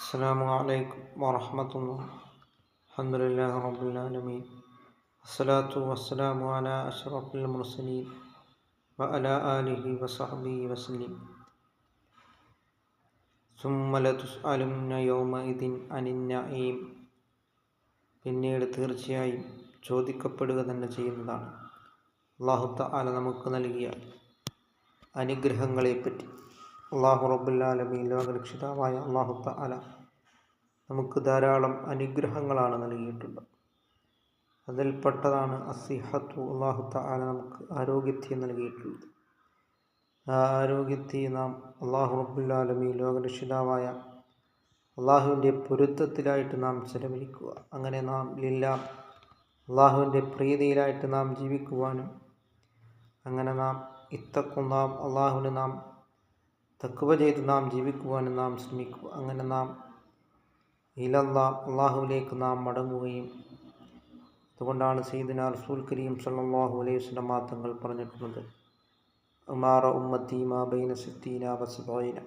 അസ്സലാമു അലൈക്കും വറഹ്മത്തുള്ളാഹി. അൽഹംദുലില്ലാഹി റബ്ബിൽ ആലമീൻ. അസ്സലാത്തു വസ്സലാമു അലാ അഷ്റഫിൽ മുർസലീൻ വഅലാ ആലിഹി വസഹ്ബിഹി വസല്ലം. സുമ്മ ലതുസ്അലുന്ന യൗമഇദിൻ അനിൻ നഈം. പിന്നീട് തീർച്ചയായും ചോദിക്കപ്പെടുക തന്നെ ചെയ്യുന്നതാണ് അല്ലാഹു തആല നമുക്ക് നൽകിയ അനുഗ്രഹങ്ങളെപ്പറ്റി. അല്ലാഹു റബ്ബുൽ ആലമീൻ, ലോകരക്ഷിതാവായ അല്ലാഹു തആല നമുക്ക് ധാരാളം അനുഗ്രഹങ്ങളാണ് നൽകിയിട്ടുള്ളത്. അതിൽപ്പെട്ടതാണ് അസ്സിഹത്തു. അല്ലാഹു തആല നമുക്ക് ആരോഗ്യത്തെ നൽകിയിട്ടുള്ളത്. ആ ആരോഗ്യത്തെ നാം അല്ലാഹു റബ്ബുൽ ആലമീൻ, ലോകരക്ഷിതാവായ അല്ലാഹുവിൻ്റെ പൊരുത്തത്തിലായിട്ട് നാം ചെലവഴിക്കുക. അങ്ങനെ നാം അല്ലാഹുവിൻ്റെ പ്രീതിയിലായിട്ട് നാം ജീവിക്കുവാനും, അങ്ങനെ നാം നാം അല്ലാഹുവിന് നാം തഖ്വ ചെയ്ത് നാം ജീവിക്കുവാനും നാം ശ്രമിക്കുക. അങ്ങനെ നാം അല്ലാഹുവിലേക്ക് നാം മടങ്ങുകയും. അതുകൊണ്ടാണ് സയ്യിദുനാ റസൂൽ കരീം സല്ലല്ലാഹു അലൈഹി വസല്ലം തങ്ങൾ പറഞ്ഞിട്ടുള്ളത്, ഉമാറ ഉമ്മത്തി മാ ബൈന സിത്തീന വ സബഈന.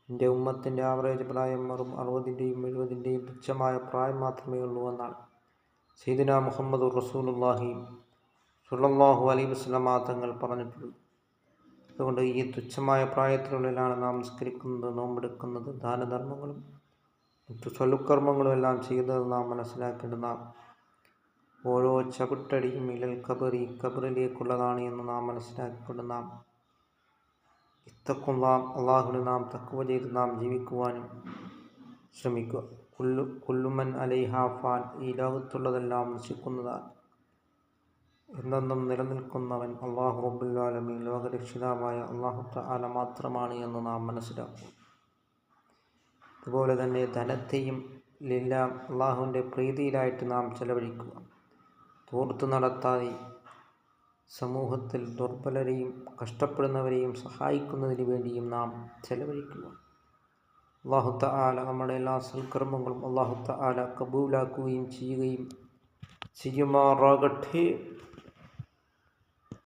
എൻ്റെ ഉമ്മത്തിൻ്റെ ആവറേജ് പ്രായം 60-ൻ്റെയും 70-ൻ്റെയും തുച്ഛമായ പ്രായം മാത്രമേ ഉള്ളൂ എന്നാണ് സയ്യിദുനാ മുഹമ്മദുർ റസൂലുള്ളാഹി സല്ലല്ലാഹു അലൈഹി വസല്ലം തങ്ങൾ പറഞ്ഞിട്ടുള്ളത്. അതുകൊണ്ട് ഈ തുച്ഛമായ പ്രായത്തിനുള്ളിലാണ് നാം നിസ്കരിക്കുന്നത്, നോമ്പെടുക്കുന്നത്, ദാനധർമ്മങ്ങളും മറ്റു സ്വലുക്കർമ്മങ്ങളും എല്ലാം ചെയ്യുന്നത് നാം മനസ്സിലാക്കേണ്ടത്. നാം ഓരോ ചവിട്ടടിയും ഇലൽ ഖബറി, ഖബറിലേക്കുള്ളതാണ് എന്ന് നാം മനസ്സിലാക്കിക്കൊണ്ട് നാം അല്ലാഹുവിന് നാം തഖ്വ ചെയ്ത് നാം ജീവിക്കുവാനും ശ്രമിക്കുക. കുല്ലുമൻ അലൈഹാ ഫാൻ. ഈ ലോകത്തുള്ളതെല്ലാം നശിക്കുന്നതാണ്, എന്നെന്നും നിലനിൽക്കുന്നവൻ അല്ലാഹു റബ്ബുൽ ആലമീൻ, ലോകരക്ഷിതാവായ അല്ലാഹു തആല മാത്രമാണ് എന്ന് നാം മനസ്സിലാക്കുക. അതുപോലെ തന്നെ ധനത്തെയും അല്ലാഹുവിൻ്റെ പ്രീതിയിലായിട്ട് നാം ചെലവഴിക്കുക. ധൂർത്ത് നടത്താതെ സമൂഹത്തിൽ ദുർബലരെയും കഷ്ടപ്പെടുന്നവരെയും സഹായിക്കുന്നതിന് വേണ്ടിയും നാം ചെലവഴിക്കുക. അല്ലാഹു തആല നമ്മുടെ എല്ലാ സൽക്കർമ്മങ്ങളും അല്ലാഹു തആല കബൂലാക്കുകയും ചെയ്യുമാറാകട്ടെ.